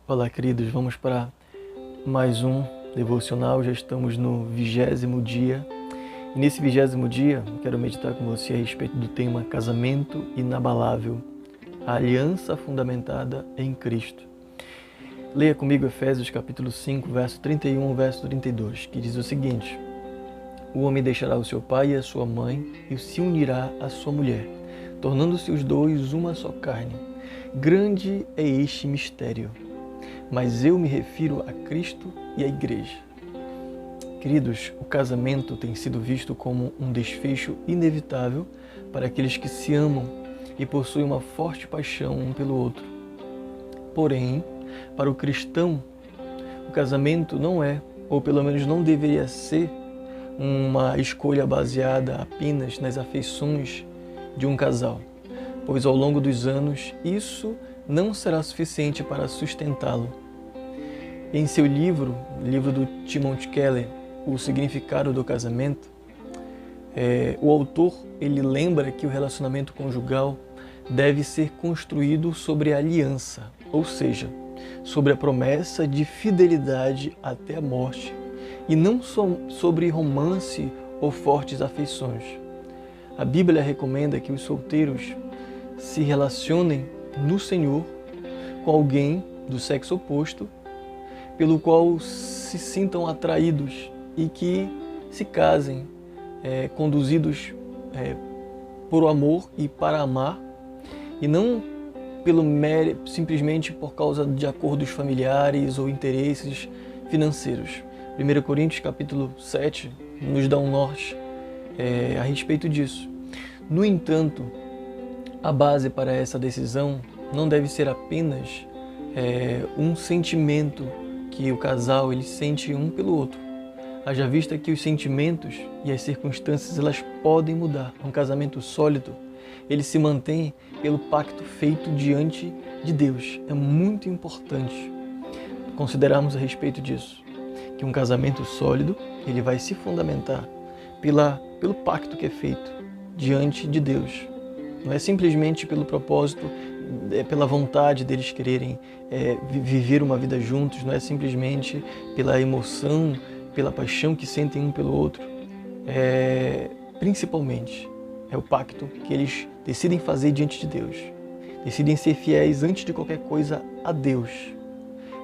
Olá, queridos, vamos para mais um devocional. Já estamos no 20º dia. E nesse 20º dia, eu quero meditar com você a respeito do tema casamento inabalável, a aliança fundamentada em Cristo. Leia comigo Efésios capítulo 5, verso 31, verso 32, que diz o seguinte: O homem deixará o seu pai e a sua mãe e se unirá à sua mulher, tornando-se os dois uma só carne. Grande é este mistério, mas eu me refiro a Cristo e à Igreja. Queridos, o casamento tem sido visto como um desfecho inevitável para aqueles que se amam e possuem uma forte paixão um pelo outro. Porém, para o cristão, o casamento não é, ou pelo menos não deveria ser, uma escolha baseada apenas nas afeições de um casal, pois ao longo dos anos isso não será suficiente para sustentá-lo. Em seu livro do Timothy Keller, O Significado do Casamento, o autor ele lembra que o relacionamento conjugal deve ser construído sobre a aliança, ou seja, sobre a promessa de fidelidade até a morte, e não sobre romance ou fortes afeições. A Bíblia recomenda que os solteiros se relacionem no Senhor com alguém do sexo oposto, pelo qual se sintam atraídos e que se casem, conduzidos por amor e para amar, e não simplesmente por causa de acordos familiares ou interesses financeiros. 1 Coríntios capítulo 7 nos dá um norte a respeito disso. No entanto, a base para essa decisão não deve ser apenas um sentimento que o casal ele sente um pelo outro. Haja vista que os sentimentos e as circunstâncias elas podem mudar. Um casamento sólido, ele se mantém pelo pacto feito diante de Deus. É muito importante considerarmos a respeito disso, que um casamento sólido, ele vai se fundamentar pelo pacto que é feito diante de Deus. Não é simplesmente pelo propósito, pela vontade deles quererem viver uma vida juntos, não é simplesmente pela emoção, pela paixão que sentem um pelo outro. Principalmente, é o pacto que eles decidem fazer diante de Deus. Decidem ser fiéis antes de qualquer coisa a Deus.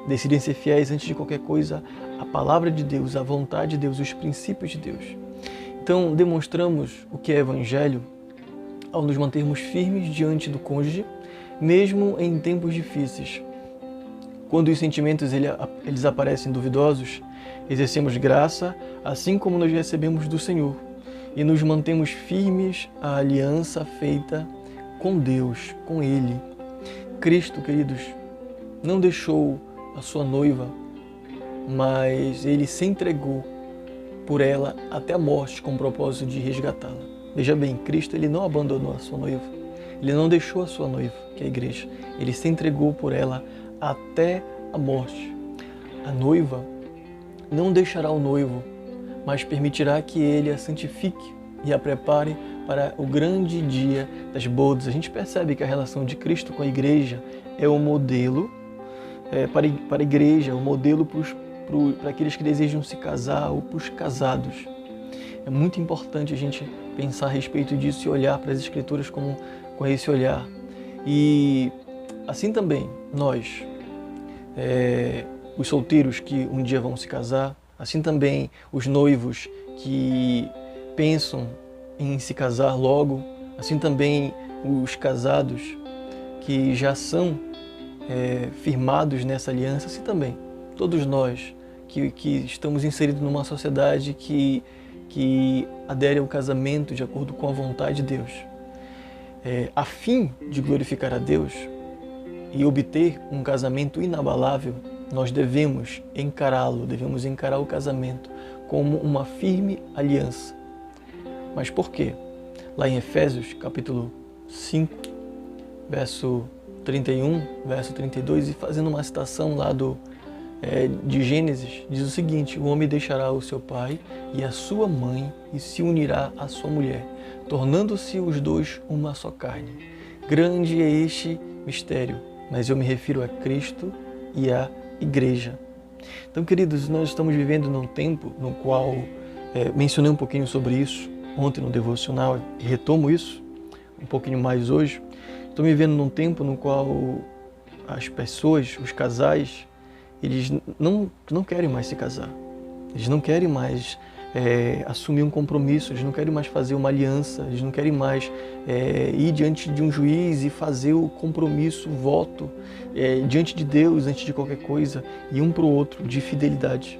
Decidem ser fiéis antes de qualquer coisa à palavra de Deus, à vontade de Deus, os princípios de Deus. Então, demonstramos o que é evangelho ao nos mantermos firmes diante do cônjuge, mesmo em tempos difíceis. Quando os sentimentos eles aparecem duvidosos, exercemos graça, assim como nós recebemos do Senhor, e nos mantemos firmes à aliança feita com Deus, com Ele. Cristo, queridos, não deixou a sua noiva, mas Ele se entregou por ela até a morte com o propósito de resgatá-la. Veja bem, Cristo ele não abandonou a sua noiva, ele não deixou a sua noiva, que é a igreja, ele se entregou por ela até a morte. A noiva não deixará o noivo, mas permitirá que ele a santifique e a prepare para o grande dia das bodas. A gente percebe que a relação de Cristo com a igreja é o modelo para a igreja, o modelo para aqueles que desejam se casar ou para os casados. É muito importante a gente pensar a respeito disso e olhar para as Escrituras com esse olhar. E assim também nós, os solteiros que um dia vão se casar, assim também os noivos que pensam em se casar logo, assim também os casados que já são firmados nessa aliança, assim também todos nós que estamos inseridos numa sociedade que adere ao casamento de acordo com a vontade de Deus. A fim de glorificar a Deus e obter um casamento inabalável, nós devemos encarar o casamento como uma firme aliança. Mas por quê? Lá em Efésios, capítulo 5, verso 31, verso 32, e fazendo uma citação lá de Gênesis, diz o seguinte: o homem deixará o seu pai e a sua mãe e se unirá à sua mulher, tornando-se os dois uma só carne. Grande é este mistério, mas eu me refiro a Cristo e a igreja. Então, queridos, nós estamos vivendo num tempo no qual, mencionei um pouquinho sobre isso ontem no devocional e retomo isso um pouquinho mais hoje. Estamos vivendo num tempo no qual as pessoas, os casais, eles não querem mais se casar. Eles não querem mais assumir um compromisso, eles não querem mais fazer uma aliança, eles não querem mais ir diante de um juiz e fazer o compromisso, o voto, diante de Deus, antes de qualquer coisa, e um para o outro, de fidelidade.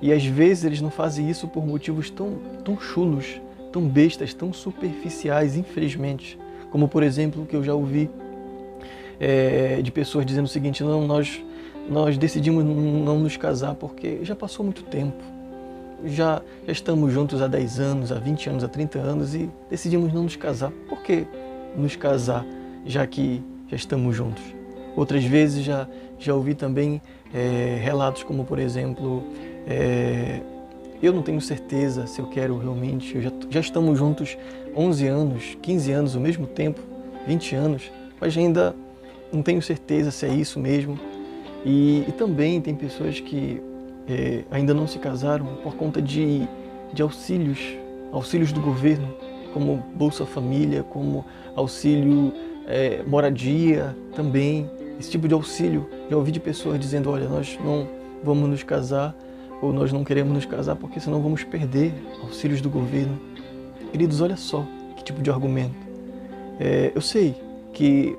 E às vezes eles não fazem isso por motivos tão chulos, tão bestas, tão superficiais, infelizmente. Como, por exemplo, que eu já ouvi de pessoas dizendo o seguinte: não, nós decidimos não nos casar porque já passou muito tempo. Já estamos juntos há 10 anos, há 20 anos, há 30 anos e decidimos não nos casar. Por que nos casar, já que já estamos juntos? Outras vezes já ouvi também relatos como, por exemplo, eu não tenho certeza se eu quero realmente, já estamos juntos 11 anos, 15 anos, ao mesmo tempo, 20 anos, mas ainda não tenho certeza se é isso mesmo. E também tem pessoas que ainda não se casaram por conta de auxílios do governo, como Bolsa Família, como auxílio moradia também, esse tipo de auxílio. Já ouvi de pessoas dizendo: olha, nós não vamos nos casar, ou nós não queremos nos casar porque senão vamos perder auxílios do governo. Queridos, olha só que tipo de argumento. Eu sei que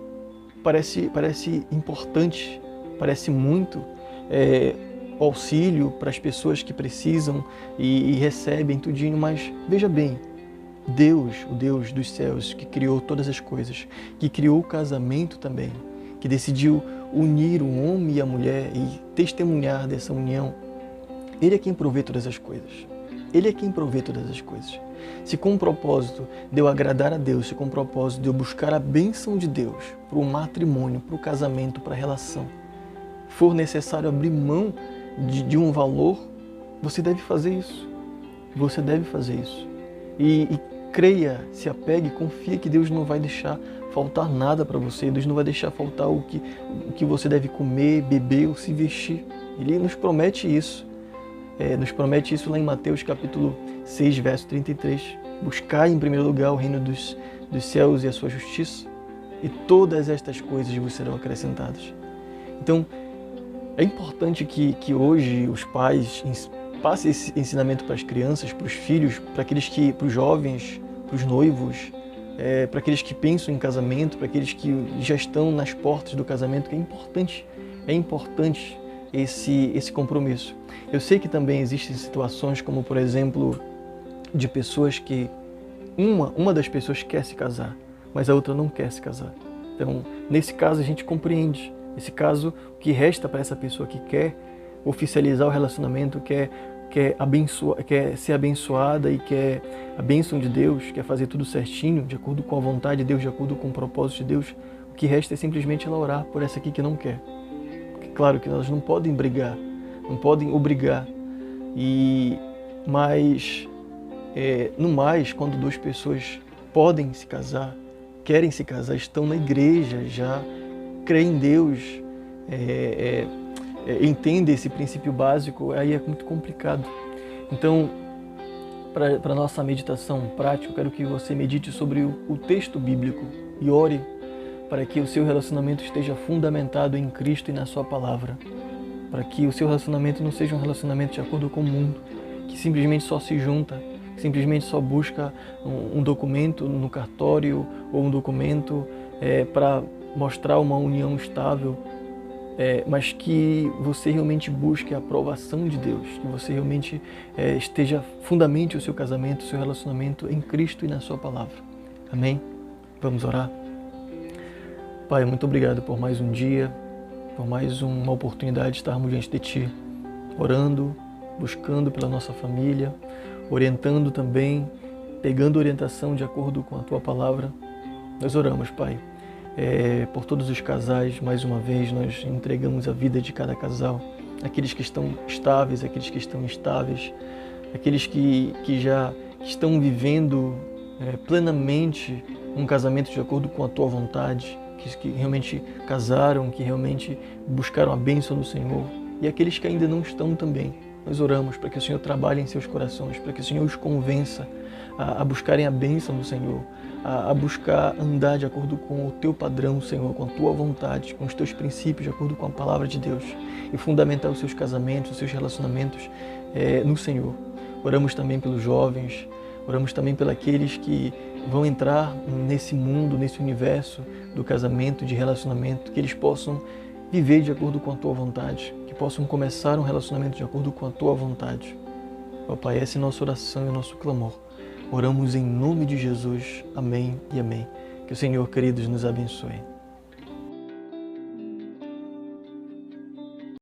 parece importante, parece muito o auxílio para as pessoas que precisam e recebem tudinho, mas veja bem, Deus, o Deus dos céus, que criou todas as coisas, que criou o casamento também, que decidiu unir o homem e a mulher e testemunhar dessa união, Ele é quem provê todas as coisas. Ele é quem provê todas as coisas. Se com o propósito de eu agradar a Deus, se com o propósito de eu buscar a bênção de Deus para o matrimônio, para o casamento, para a relação, for necessário abrir mão de um valor, você deve fazer isso. Você deve fazer isso. E creia, se apegue, confie que Deus não vai deixar faltar nada para você. Deus não vai deixar faltar o que você deve comer, beber ou se vestir. Ele nos promete isso. Nos promete isso lá em Mateus capítulo 6, verso 33. Buscai em primeiro lugar o reino dos céus e a sua justiça, e todas estas coisas vos serão acrescentadas. Então, é importante que hoje os pais passem esse ensinamento para as crianças, para os filhos, para os jovens, para os noivos, para aqueles que pensam em casamento, para aqueles que já estão nas portas do casamento, que é importante esse compromisso. Eu sei que também existem situações como, por exemplo, de pessoas que uma das pessoas quer se casar, mas a outra não quer se casar. Então, nesse caso, a gente compreende. Nesse caso, o que resta para essa pessoa que quer oficializar o relacionamento, quer ser abençoada e quer a bênção de Deus, quer fazer tudo certinho, de acordo com a vontade de Deus, de acordo com o propósito de Deus, o que resta é simplesmente ela orar por essa aqui que não quer. Porque, claro que elas não podem brigar, não podem obrigar, mas no mais, quando duas pessoas podem se casar, querem se casar, estão na igreja, já creem em Deus, entendem esse princípio básico, aí é muito complicado. Então, para a nossa meditação prática, eu quero que você medite sobre o texto bíblico e ore para que o seu relacionamento esteja fundamentado em Cristo e na sua palavra. Para que o seu relacionamento não seja um relacionamento de acordo com o mundo, que simplesmente só se junta, que simplesmente só busca um documento no cartório ou um documento para mostrar uma união estável, mas que você realmente busque a aprovação de Deus, que você realmente fundamente o seu casamento, o seu relacionamento em Cristo e na sua palavra. Amém? Vamos orar? Pai, muito obrigado por mais um dia, por mais uma oportunidade de estarmos diante de Ti, orando, buscando pela nossa família, orientando também, pegando orientação de acordo com a Tua palavra. Nós oramos, Pai, por todos os casais. Mais uma vez nós entregamos a vida de cada casal, aqueles que estão estáveis, aqueles que estão instáveis, aqueles que já estão vivendo plenamente um casamento de acordo com a Tua vontade, que realmente casaram, que realmente buscaram a bênção do Senhor, e aqueles que ainda não estão também. Nós oramos para que o Senhor trabalhe em seus corações, para que o Senhor os convença a buscarem a bênção do Senhor, a buscar andar de acordo com o teu padrão, Senhor, com a tua vontade, com os teus princípios, de acordo com a palavra de Deus, e fundamentar os seus casamentos, os seus relacionamentos no Senhor. Oramos também pelos jovens, oramos também pelos aqueles que vão entrar nesse mundo, nesse universo do casamento, de relacionamento, que eles possam viver de acordo com a tua vontade, que possam começar um relacionamento de acordo com a tua vontade. Ó Pai, essa é a nossa oração e o nosso clamor. Oramos em nome de Jesus. Amém e amém. Que o Senhor, queridos, nos abençoe.